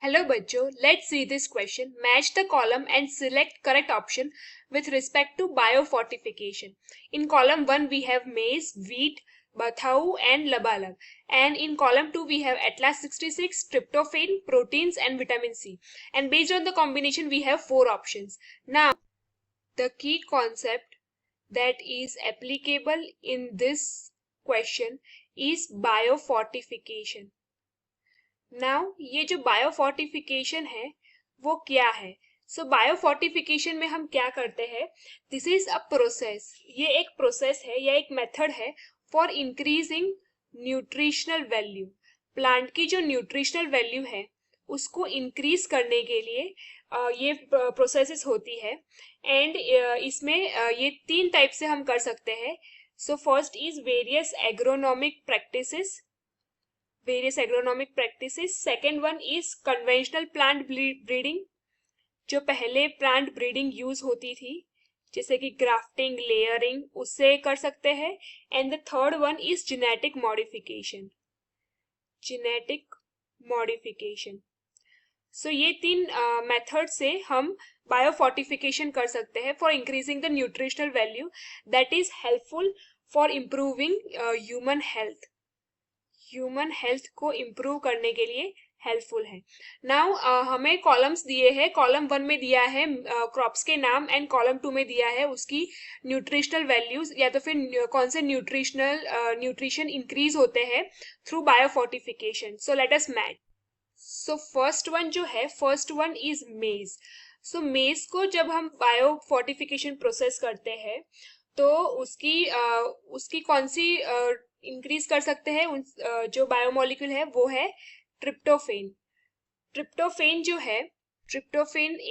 Hello बच्चों, let's see this question. Match the column and select correct option with respect to biofortification. In column 1 we have maize, wheat, bathau and labalab. And in column 2 we have Atlas 66, tryptophan, proteins and vitamin C. And based on the combination we have 4 options. Now the key concept that is applicable in this question is biofortification. Now ये जो biofortification है वो क्या है? सो biofortification में हम क्या करते हैं? दिस इज अ प्रोसेस, ये एक प्रोसेस है या एक मेथड है for increasing nutritional value. Plant की जो न्यूट्रिशनल वैल्यू है उसको इंक्रीज करने के लिए ये प्रोसेसेस होती है. एंड इसमें ये 3 टाइप से हम कर सकते हैं. So first is various agronomic practices. Second one is conventional plant breeding, जो पहले प्लांट ब्रीडिंग यूज होती थी जैसे कि ग्राफ्टिंग, लेयरिंग, उससे कर सकते हैं. And the third one is genetic modification. So ये 3 मेथड से हम बायोफोर्टिफिकेशन कर सकते हैं for increasing the nutritional value that is helpful for improving human health को इम्प्रूव करने के लिए हेल्पफुल है. नाउ हमें कॉलम्स दिए हैं. कॉलम 1 में दिया है क्रॉप्स के नाम एंड कॉलम 2 में दिया है उसकी न्यूट्रिशनल वैल्यूज या तो फिर कौन से न्यूट्रिशन इंक्रीज होते हैं through biofortification. So let us match. So first one is मेज. सो मेज को जब हम बायोफोर्टिफिकेशन प्रोसेस करते हैं तो उसकी कौन सी इंक्रीज कर सकते हैं जो बायोमोलिक्यूल है वो है ट्रिप्टोफेन. ट्रिप्टोफेन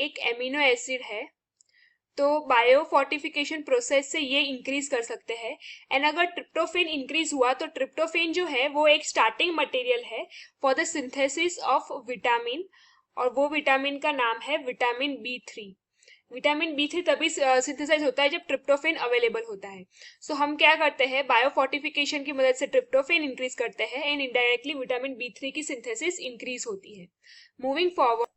एक एमिनो एसिड है, तो बायोफोर्टिफिकेशन प्रोसेस से ये इंक्रीज कर सकते हैं. एंड अगर ट्रिप्टोफेन इंक्रीज हुआ तो ट्रिप्टोफेन जो है वो एक स्टार्टिंग मटेरियल है for the synthesis of vitamin, और वो विटामिन का नाम है विटामिन B3. विटामिन B3 तभी सिंथेसाइज होता है जब ट्रिप्टोफेन अवेलेबल होता है. सो हम क्या करते हैं, बायोफोर्टिफिकेशन की मदद से ट्रिप्टोफेन इंक्रीज करते हैं एंड इनडायरेक्टली विटामिन B3 की सिंथेसिस इंक्रीज होती है. मूविंग फॉरवर्ड,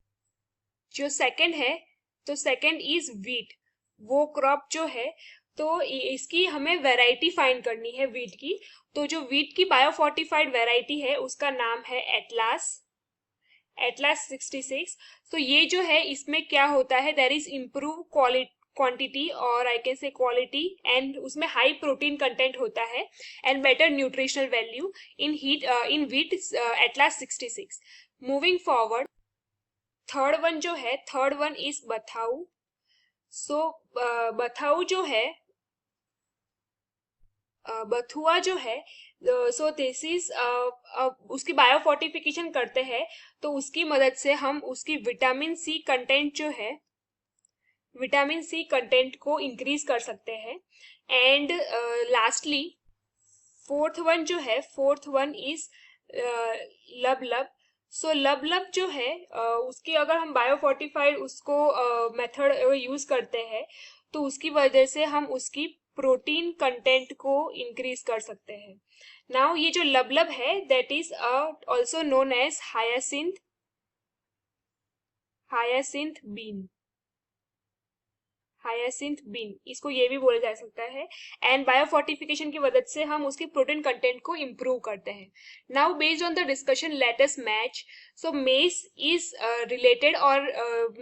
जो सेकंड है तो सेकंड इज वीट. वो क्रॉप जो है तो इसकी हमें वैरायटी फाइंड करनी है वीट की. तो जो वीट की बायोफोर्टिफाइड वैरायटी है उसका नाम है एटलास 66. तो ये जो है इसमें क्या होता है, देयर इज इम्प्रूव क्वांटिटी और I can say quality, and उसमें हाई प्रोटीन कंटेंट होता है and better nutritional value in wheat Atlas 66. Moving forward, third one is bathua. So bathua जो है बथुआ जो है, सो दिस इज उसकी बायोफोर्टिफिकेशन करते हैं तो उसकी मदद से हम उसकी विटामिन सी कंटेंट को इंक्रीज कर सकते हैं. And lastly fourth one is लबलब. सो लबलब जो है उसकी अगर हम बायोफोर्टिफाइड उसको मेथड यूज करते हैं तो उसकी वजह से हम उसकी प्रोटीन कंटेंट को इंक्रीज कर सकते हैं. नाउ ये जो लबलब है that is also known as hyacinth bean, इसको ये भी बोला जा सकता है. एंड बायोफोर्टिफिकेशन की मदद से हम उसके प्रोटीन कंटेंट को इम्प्रूव करते हैं. Now based on the discussion let us match. So maize is related और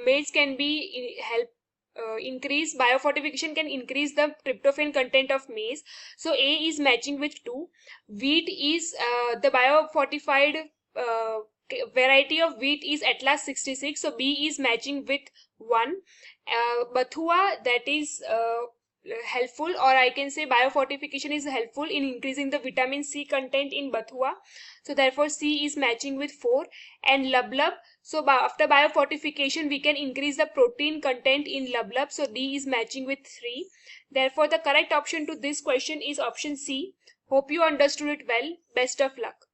maize can be help increase biofortification can increase the tryptophan content of maize. So A is matching with 2. Wheat is the biofortified variety of wheat is Atlas 66. So B is matching with 1. Bathua, that is helpful, or I can say biofortification is helpful in increasing the vitamin C content in Bathua. So therefore C is matching with 4. And Lablab, so after biofortification we can increase the protein content in Lablab. So D is matching with 3. Therefore the correct option to this question is option C. Hope you understood it well. Best of luck.